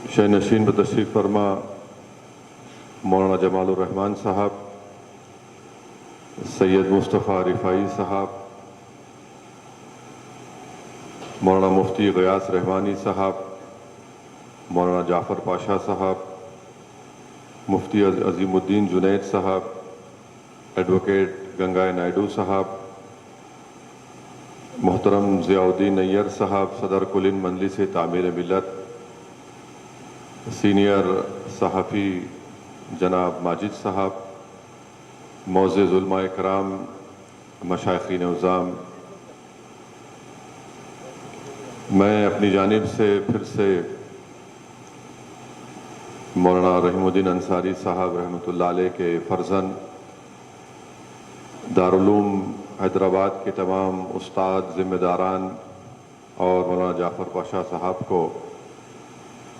شہ نشین پر تشریف فرما مولانا جمال الرحمان صاحب، سید مصطفیٰ رفاعی صاحب، مولانا مفتی غیاث رحمانی صاحب، مولانا جعفر پاشا صاحب، مفتی عظیم الدین جنید صاحب، ایڈوکیٹ گنگائے نائیڈو صاحب، محترم ضیاء الدین نیّر صاحب، صدر کل مجلس تعمیر ملت، سینئر صحافی جناب ماجد صاحب، معزز علماء کرام، مشائخین عظام، میں اپنی جانب سے پھر سے مولانا رحیم الدین انصاری صاحب رحمۃ اللہ علیہ کے فرزند، دارالعلوم حیدرآباد کے تمام استاد، ذمہ داران اور مولانا جعفر پاشا صاحب کو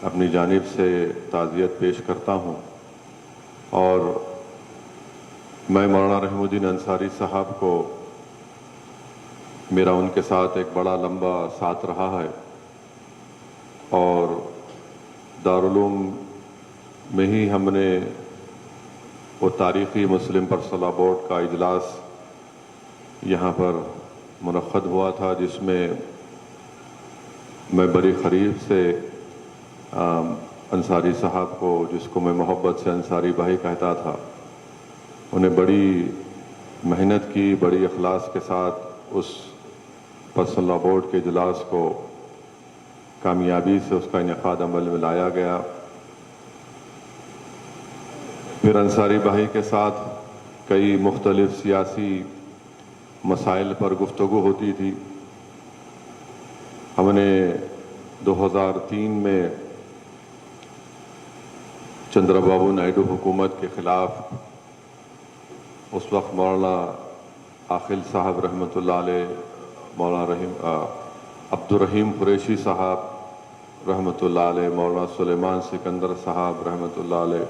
اپنی جانب سے تعزیت پیش کرتا ہوں، اور میں مولانا رحیم الدین انصاری صاحب کو، میرا ان کے ساتھ ایک بڑا لمبا ساتھ رہا ہے، اور دارالعلوم میں ہی ہم نے وہ تاریخی مسلم پرسنل بورڈ کا اجلاس یہاں پر منعقد ہوا تھا، جس میں میں بڑی قریب سے انصاری صاحب کو، جس کو میں محبت سے انصاری بھائی کہتا تھا، انہیں بڑی محنت کی، بڑی اخلاص کے ساتھ اس پرسنل لا بورڈ کے اجلاس کو کامیابی سے اس کا انعقاد عمل میں لایا گیا۔ پھر انصاری بھائی کے ساتھ کئی مختلف سیاسی مسائل پر گفتگو ہوتی تھی۔ ہم نے 2003 میں چندرا بابو نائیڈو حکومت کے خلاف اس وقت مولانا عاقل صاحب رحمۃ اللہ علیہ، مولانا عبد الرحیم قریشی صاحب رحمۃ اللہ علیہ، مولانا سلیمان سکندر صاحب رحمۃ اللہ علیہ،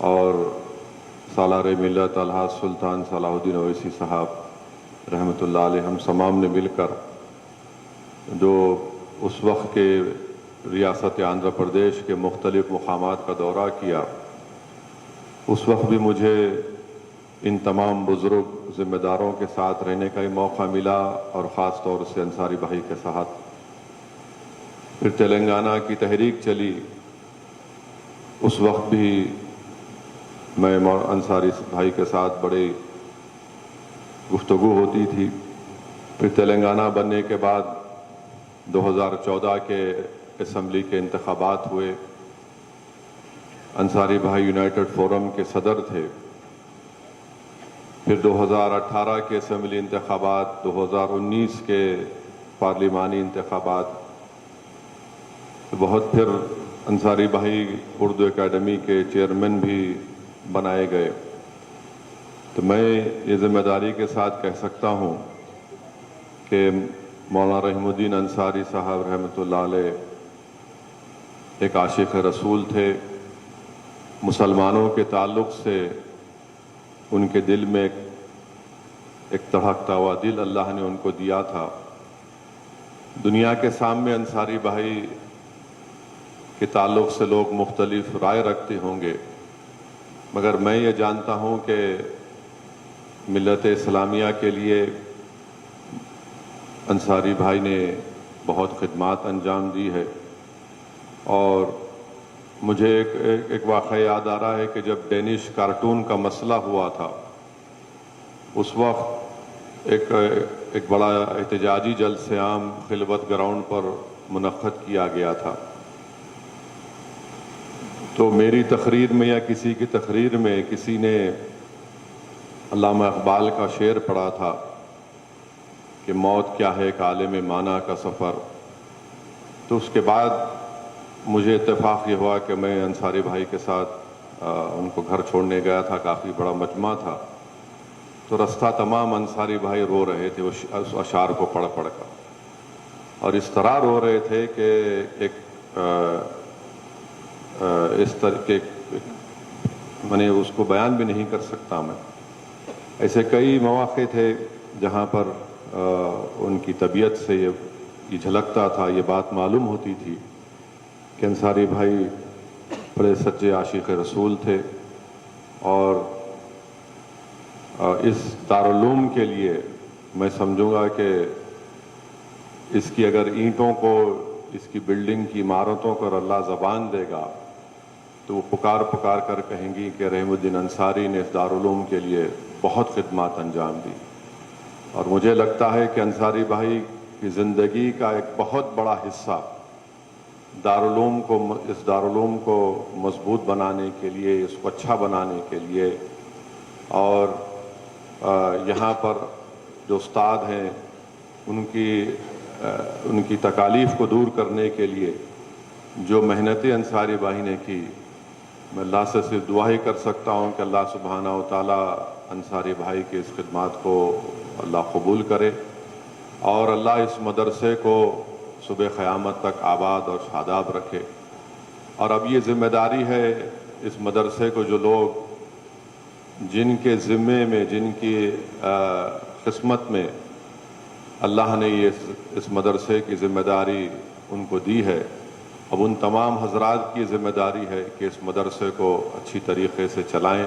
اور سالار ملت الحاج سلطان صلاح الدین اویسی صاحب رحمۃ اللہ علیہ، ہم تمام نے مل کر جو اس وقت کے ریاست آندھرا پردیش کے مختلف مقامات کا دورہ کیا، اس وقت بھی مجھے ان تمام بزرگ ذمہ داروں کے ساتھ رہنے کا موقع ملا، اور خاص طور سے انصاری بھائی کے ساتھ۔ پھر تلنگانہ کی تحریک چلی، اس وقت بھی میں انصاری بھائی کے ساتھ بڑی گفتگو ہوتی تھی۔ پھر تلنگانہ بننے کے بعد 2014 کے اسمبلی کے انتخابات ہوئے، انصاری بھائی یونائٹڈ فورم کے صدر تھے۔ پھر 2018 کے اسمبلی انتخابات، 2019 کے پارلیمانی انتخابات، بہت پھر انصاری بھائی اردو اکیڈمی کے چیئرمین بھی بنائے گئے۔ تو میں یہ ذمہ داری کے ساتھ کہہ سکتا ہوں کہ مولانا رحیم الدین انصاری صاحب رحمۃ اللہ علیہ ایک عاشق رسول تھے۔ مسلمانوں کے تعلق سے ان کے دل میں ایک دھڑکتا ہوا دل اللہ نے ان کو دیا تھا۔ دنیا کے سامنے انصاری بھائی کے تعلق سے لوگ مختلف رائے رکھتے ہوں گے، مگر میں یہ جانتا ہوں کہ ملت اسلامیہ کے لیے انصاری بھائی نے بہت خدمات انجام دی ہے۔ اور مجھے ایک واقعہ یاد آ رہا ہے کہ جب ڈینش کارٹون کا مسئلہ ہوا تھا، اس وقت ایک بڑا احتجاجی جلسہ عام خلوت گراؤنڈ پر منعقد کیا گیا تھا۔ تو میری تقریر میں یا کسی کی تقریر میں کسی نے علامہ اقبال کا شعر پڑھا تھا کہ موت کیا ہے ایک عالم معنی کا سفر۔ تو اس کے بعد مجھے اتفاق یہ ہوا کہ میں انصاری بھائی کے ساتھ ان کو گھر چھوڑنے گیا تھا، کافی بڑا مجمع تھا، تو رستہ تمام انصاری بھائی رو رہے تھے اس اشعار کو پڑھ پڑھ کر، اور اس طرح رو رہے تھے کہ اس طرح کے میں نے اس کو بیان بھی نہیں کر سکتا۔ میں ایسے کئی مواقع تھے جہاں پر ان کی طبیعت سے یہ جھلکتا تھا، یہ بات معلوم ہوتی تھی کہ انصاری بھائی بڑے سچے عاشق رسول تھے اور اس دارالعلوم کے لیے میں سمجھوں گا کہ اس کی اگر اینٹوں کو، اس کی بلڈنگ کی عمارتوں کو اللہ زبان دے گا تو وہ پکار پکار کر کہیں گی کہ رحیم الدین انصاری نے اس دارالعلوم کے لیے بہت خدمات انجام دی۔ اور مجھے لگتا ہے کہ انصاری بھائی کی زندگی کا ایک بہت بڑا حصہ اس دارالعلوم کو مضبوط بنانے کے لیے، اس کو اچھا بنانے کے لیے، اور یہاں پر جو استاد ہیں ان کی تکالیف کو دور کرنے کے لیے جو محنتیں انصاری بھائی نے کی، میں اللہ سے صرف دعا ہی کر سکتا ہوں کہ اللہ سبحانہ و تعالیٰ انصاری بھائی کے اس خدمات کو اللہ قبول کرے اور اللہ اس مدرسے کو صبح قیامت تک آباد اور شاداب رکھے۔ اور اب یہ ذمہ داری ہے اس مدرسے کو، جو لوگ جن کے ذمے میں، جن کی قسمت میں اللہ نے اس مدرسے کی ذمہ داری ان کو دی ہے، اب ان تمام حضرات کی ذمہ داری ہے کہ اس مدرسے کو اچھی طریقے سے چلائیں،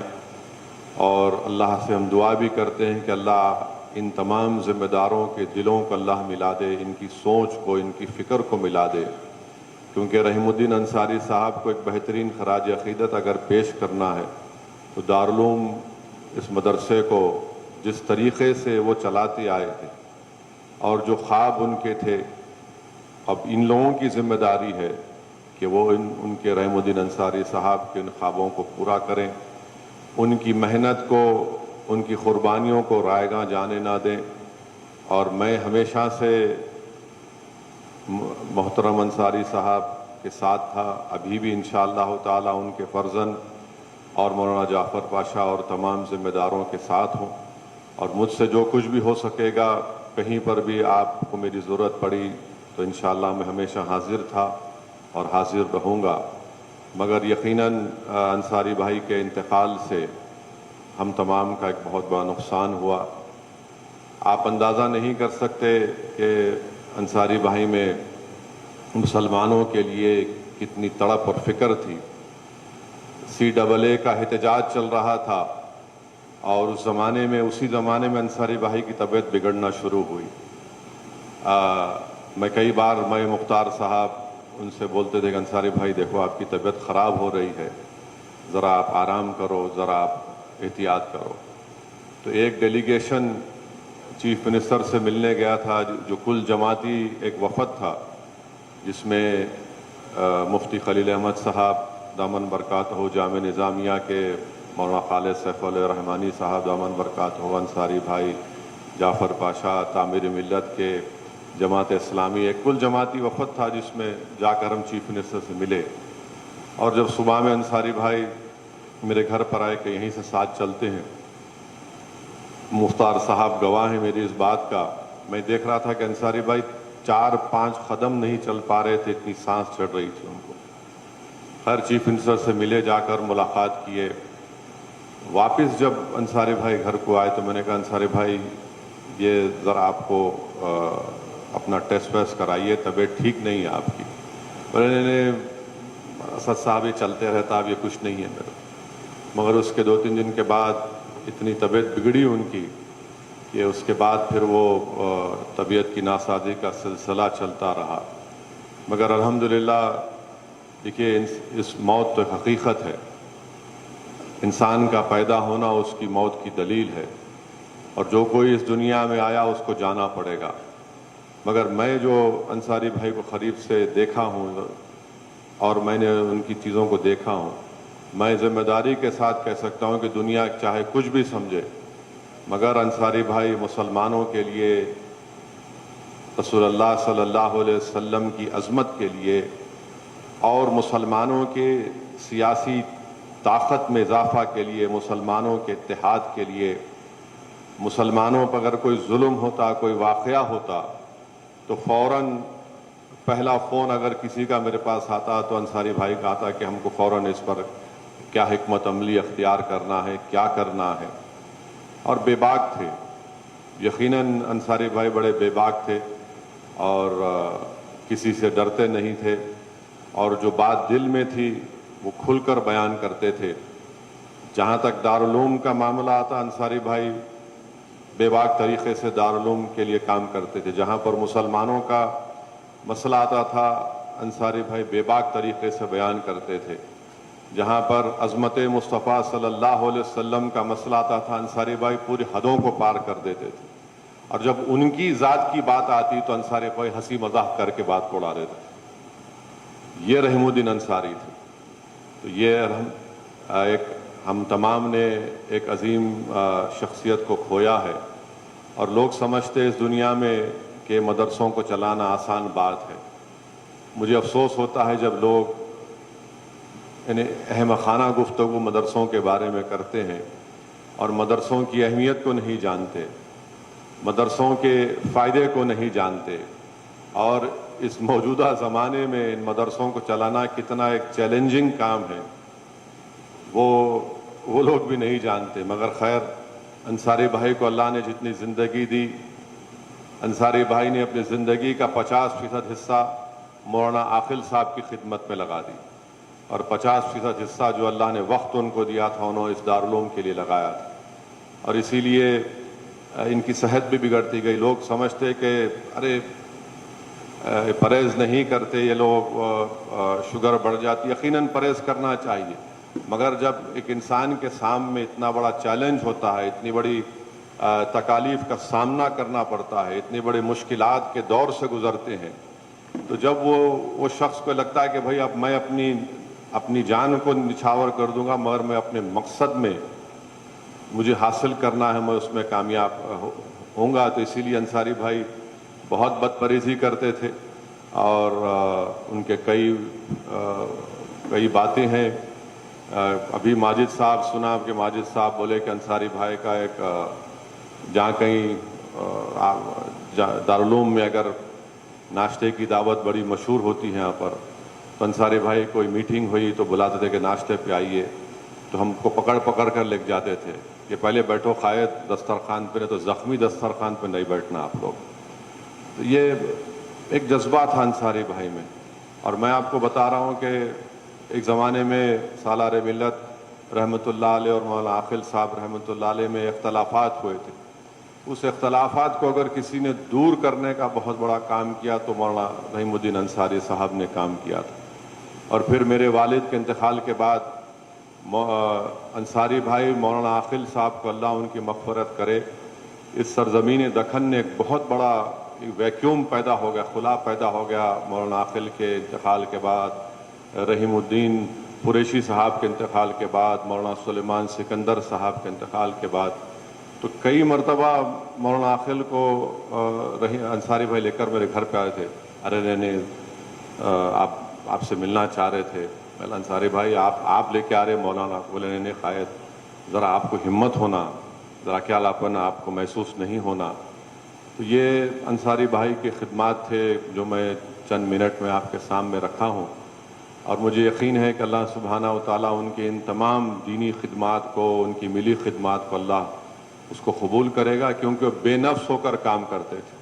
اور اللہ سے ہم دعا بھی کرتے ہیں کہ اللہ ان تمام ذمہ داروں کے دلوں کو اللہ ملا دے، ان کی سوچ کو، ان کی فکر کو ملا دے، کیونکہ رحیم الدین انصاری صاحب کو ایک بہترین خراج عقیدت اگر پیش کرنا ہے تو دارالعلوم اس مدرسے کو جس طریقے سے وہ چلاتے آئے تھے اور جو خواب ان کے تھے، اب ان لوگوں کی ذمہ داری ہے کہ وہ ان کے رحیم الدین انصاری صاحب کے ان خوابوں کو پورا کریں، ان کی محنت کو، ان کی قربانیوں کو رائیگاں جانے نہ دیں۔ اور میں ہمیشہ سے محترم انصاری صاحب کے ساتھ تھا، ابھی بھی انشاءاللہ تعالی ان کے فرزند اور مولانا جعفر پاشا اور تمام ذمہ داروں کے ساتھ ہوں، اور مجھ سے جو کچھ بھی ہو سکے گا، کہیں پر بھی آپ کو میری ضرورت پڑی تو انشاءاللہ میں ہمیشہ حاضر تھا اور حاضر رہوں گا۔ مگر یقیناً انصاری بھائی کے انتقال سے ہم تمام کا ایک بہت بڑا نقصان ہوا۔ آپ اندازہ نہیں کر سکتے کہ انصاری بھائی میں مسلمانوں کے لیے کتنی تڑپ اور فکر تھی۔ CAA کا احتجاج چل رہا تھا اور اسی زمانے میں انصاری بھائی کی طبیعت بگڑنا شروع ہوئی۔ میں کئی بار مختار صاحب ان سے بولتے تھے کہ انصاری بھائی دیکھو آپ کی طبیعت خراب ہو رہی ہے، ذرا آپ آرام کرو، ذرا آپ احتیاط کرو۔ تو ایک ڈیلیگیشن چیف منسٹر سے ملنے گیا تھا، جو کل جماعتی ایک وفد تھا، جس میں مفتی خلیل احمد صاحب دامن برکاتہ جامع نظامیہ کے، مولانا خالد سیف الرحمانی صاحب دامن برکاتہ، انصاری بھائی، جعفر پاشا، تعمیر ملت کے، جماعت اسلامی، ایک کل جماعتی وفد تھا جس میں جا کر ہم چیف منسٹر سے ملے۔ اور جب صبح میں انصاری بھائی میرے گھر پر آئے کہ یہیں سے ساتھ چلتے ہیں، مختار صاحب گواہ ہیں میری اس بات کا، میں دیکھ رہا تھا کہ انصاری بھائی 4-5 قدم نہیں چل پا رہے تھے، اتنی سانس چڑھ رہی تھی ان کو۔ خیر چیف منسٹر سے ملے، جا کر ملاقات کیے۔ واپس جب انصاری بھائی گھر کو آئے تو میں نے کہا انصاری بھائی یہ ذرا آپ کو اپنا ٹیسٹ ویسٹ کرائیے، طبیعت ٹھیک نہیں ہے آپ کی۔ میں نے اسد صاحب یہ چلتے رہتا، اب یہ کچھ نہیں ہے میرے، مگر اس کے 2-3 دن کے بعد اتنی طبیعت بگڑی ان کی کہ اس کے بعد پھر وہ طبیعت کی ناسازی کا سلسلہ چلتا رہا۔ مگر الحمدللہ دیکھیے اس موت تو ایک حقیقت ہے، انسان کا پیدا ہونا اس کی موت کی دلیل ہے، اور جو کوئی اس دنیا میں آیا اس کو جانا پڑے گا۔ مگر میں جو انصاری بھائی کو قریب سے دیکھا ہوں اور میں نے ان کی چیزوں کو دیکھا ہوں، میں ذمہ داری کے ساتھ کہہ سکتا ہوں کہ دنیا چاہے کچھ بھی سمجھے، مگر انصاری بھائی مسلمانوں کے لیے، رسول اللہ صلی اللہ علیہ وسلم کی عظمت کے لیے اور مسلمانوں کے سیاسی طاقت میں اضافہ کے لیے، مسلمانوں کے اتحاد کے لیے، مسلمانوں پر اگر کوئی ظلم ہوتا، کوئی واقعہ ہوتا تو فوراً پہلا فون اگر کسی کا میرے پاس آتا تو انصاری بھائی کا آتا کہ ہم کو فوراً اس پر کیا حکمت عملی اختیار کرنا ہے، کیا کرنا ہے، اور بے باک تھے۔ یقیناً انصاری بھائی بڑے بے باک تھے اور کسی سے ڈرتے نہیں تھے، اور جو بات دل میں تھی وہ کھل کر بیان کرتے تھے۔ جہاں تک دارالعلوم کا معاملہ آتا، انصاری بھائی بے باک طریقے سے دارالعلوم کے لیے کام کرتے تھے۔ جہاں پر مسلمانوں کا مسئلہ آتا تھا، انصاری بھائی بے باک طریقے سے بیان کرتے تھے۔ جہاں پر عظمت مصطفیٰ صلی اللہ علیہ وسلم کا مسئلہ آتا تھا، انصاری بھائی پوری حدوں کو پار کر دیتے تھے، اور جب ان کی ذات کی بات آتی تو انصاری بھائی ہنسی مذاق کر کے بات کو اڑا دیتے تھے۔ یہ رحیم الدین انصاری تھے۔ تو یہ ہم تمام نے ایک عظیم شخصیت کو کھویا ہے، اور لوگ سمجھتے اس دنیا میں کہ مدرسوں کو چلانا آسان بات ہے۔ مجھے افسوس ہوتا ہے جب لوگ احمقانہ گفتگو مدرسوں کے بارے میں کرتے ہیں اور مدرسوں کی اہمیت کو نہیں جانتے، مدرسوں کے فائدے کو نہیں جانتے، اور اس موجودہ زمانے میں ان مدرسوں کو چلانا کتنا ایک چیلنجنگ کام ہے وہ لوگ بھی نہیں جانتے۔ مگر خیر، انصاری بھائی کو اللہ نے جتنی زندگی دی، انصاری بھائی نے اپنی زندگی کا 50% حصہ مولانا عاقل صاحب کی خدمت میں لگا دی، اور 50% حصہ جو اللہ نے وقت ان کو دیا تھا انہوں نے اس دارالعلوم کے لیے لگایا تھا، اور اسی لیے ان کی صحت بھی بگڑتی گئی۔ لوگ سمجھتے کہ ارے پرہیز نہیں کرتے یہ لوگ، شوگر بڑھ جاتی۔ یقیناً پرہیز کرنا چاہیے، مگر جب ایک انسان کے سامنے اتنا بڑا چیلنج ہوتا ہے، اتنی بڑی تکالیف کا سامنا کرنا پڑتا ہے، اتنی بڑی مشکلات کے دور سے گزرتے ہیں، تو جب وہ شخص کو لگتا ہے کہ بھائی اب میں اپنی جان کو نچھاور کر دوں گا، مگر میں اپنے مقصد میں مجھے حاصل کرنا ہے، میں اس میں کامیاب ہوں گا، تو اسی لیے انصاری بھائی بہت بدپریزی کرتے تھے، اور ان کے کئی باتیں ہیں۔ ابھی ماجد صاحب سنا کہ ماجد صاحب بولے کہ انصاری بھائی کا ایک جہاں کہیں دارالعلوم میں اگر ناشتے کی دعوت بڑی مشہور ہوتی ہے یہاں پر، تو انصاری بھائی کوئی میٹنگ ہوئی تو بلاتے تھے کہ ناشتے پہ آئیے، تو ہم کو پکڑ کر لے جاتے تھے کہ پہلے بیٹھو قائد دسترخوان پہ، تو زخمی دسترخوان پہ نہیں بیٹھنا آپ لوگ۔ تو یہ ایک جذبہ تھا انصاری بھائی میں، اور میں آپ کو بتا رہا ہوں کہ ایک زمانے میں سالار ملت رحمۃ اللہ علیہ اور مولانا عاقل صاحب رحمۃ اللہ علیہ میں اختلافات ہوئے تھے۔ اس اختلافات کو اگر کسی نے دور کرنے کا بہت بڑا کام کیا تو مولانا رحیم الدین انصاری صاحب نے کام کیا تھا۔ اور پھر میرے والد کے انتقال کے بعد انصاری بھائی مولانا عاقل صاحب کو اللہ ان کی مغفرت کرے، اس سرزمین دکن نے ایک بہت بڑا ویکیوم پیدا ہو گیا، خلا پیدا ہو گیا مولانا عاقل کے انتقال کے بعد، رحیم الدین قریشی صاحب کے انتقال کے بعد، مولانا سلیمان سکندر صاحب کے انتقال کے بعد۔ تو کئی مرتبہ مولانا عاقل کو انصاری بھائی لے کر میرے گھر پہ آئے تھے، ارے نہیں آپ سے ملنا چاہ رہے تھے۔ میں انصاری بھائی آپ لے کے آ رہے مولانا؟ بولے نہیں قائد، ذرا آپ کو ہمت ہونا، ذرا کیا لاپن آپ کو محسوس نہیں ہونا۔ تو یہ انصاری بھائی کے خدمات تھے جو میں چند منٹ میں آپ کے سامنے رکھا ہوں، اور مجھے یقین ہے کہ اللہ سبحانہ و تعالیٰ ان کے ان تمام دینی خدمات کو، ان کی ملی خدمات کو اللہ اس کو قبول کرے گا، کیونکہ وہ بے نفس ہو کر کام کرتے تھے،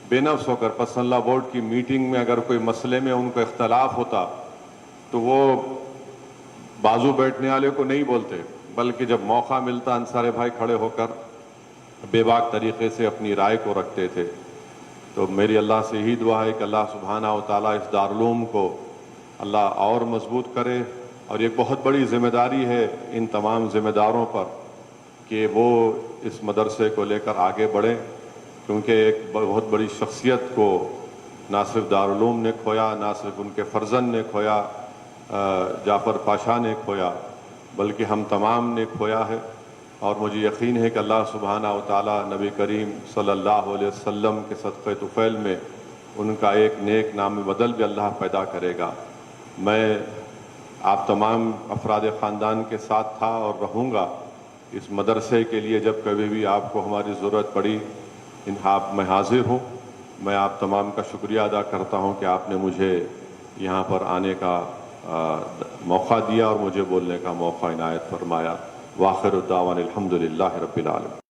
بے نفس ہو کر۔ پسند اللہ بورڈ کی میٹنگ میں اگر کوئی مسئلے میں ان کو اختلاف ہوتا تو وہ بازو بیٹھنے والے کو نہیں بولتے، بلکہ جب موقع ملتا انصاری بھائی کھڑے ہو کر بے باک طریقے سے اپنی رائے کو رکھتے تھے۔ تو میری اللہ سے یہی دعا ہے کہ اللہ سبحانہ و تعالیٰ اس دارالعلوم کو اللہ اور مضبوط کرے، اور ایک بہت بڑی ذمہ داری ہے ان تمام ذمہ داروں پر کہ وہ اس مدرسے کو لے کر آگے بڑھیں، کیونکہ ایک بہت بڑی شخصیت کو نہ صرف دارالعلوم نے کھویا، نہ صرف ان کے فرزند نے کھویا، جعفر پاشا نے کھویا، بلکہ ہم تمام نے کھویا ہے۔ اور مجھے یقین ہے کہ اللہ سبحانہ و تعالیٰ نبی کریم صلی اللہ علیہ وسلم کے صدقہ طفیل میں ان کا ایک نیک نام بدل بھی اللہ پیدا کرے گا۔ میں آپ تمام افراد خاندان کے ساتھ تھا اور رہوں گا اس مدرسے کے لیے، جب کبھی بھی آپ کو ہماری ضرورت پڑی میں حاضر ہوں۔ میں آپ تمام کا شکریہ ادا کرتا ہوں کہ آپ نے مجھے یہاں پر آنے کا موقع دیا اور مجھے بولنے کا موقع عنایت فرمایا۔ وآخر الدعوانا الحمدللہ رب العالمین۔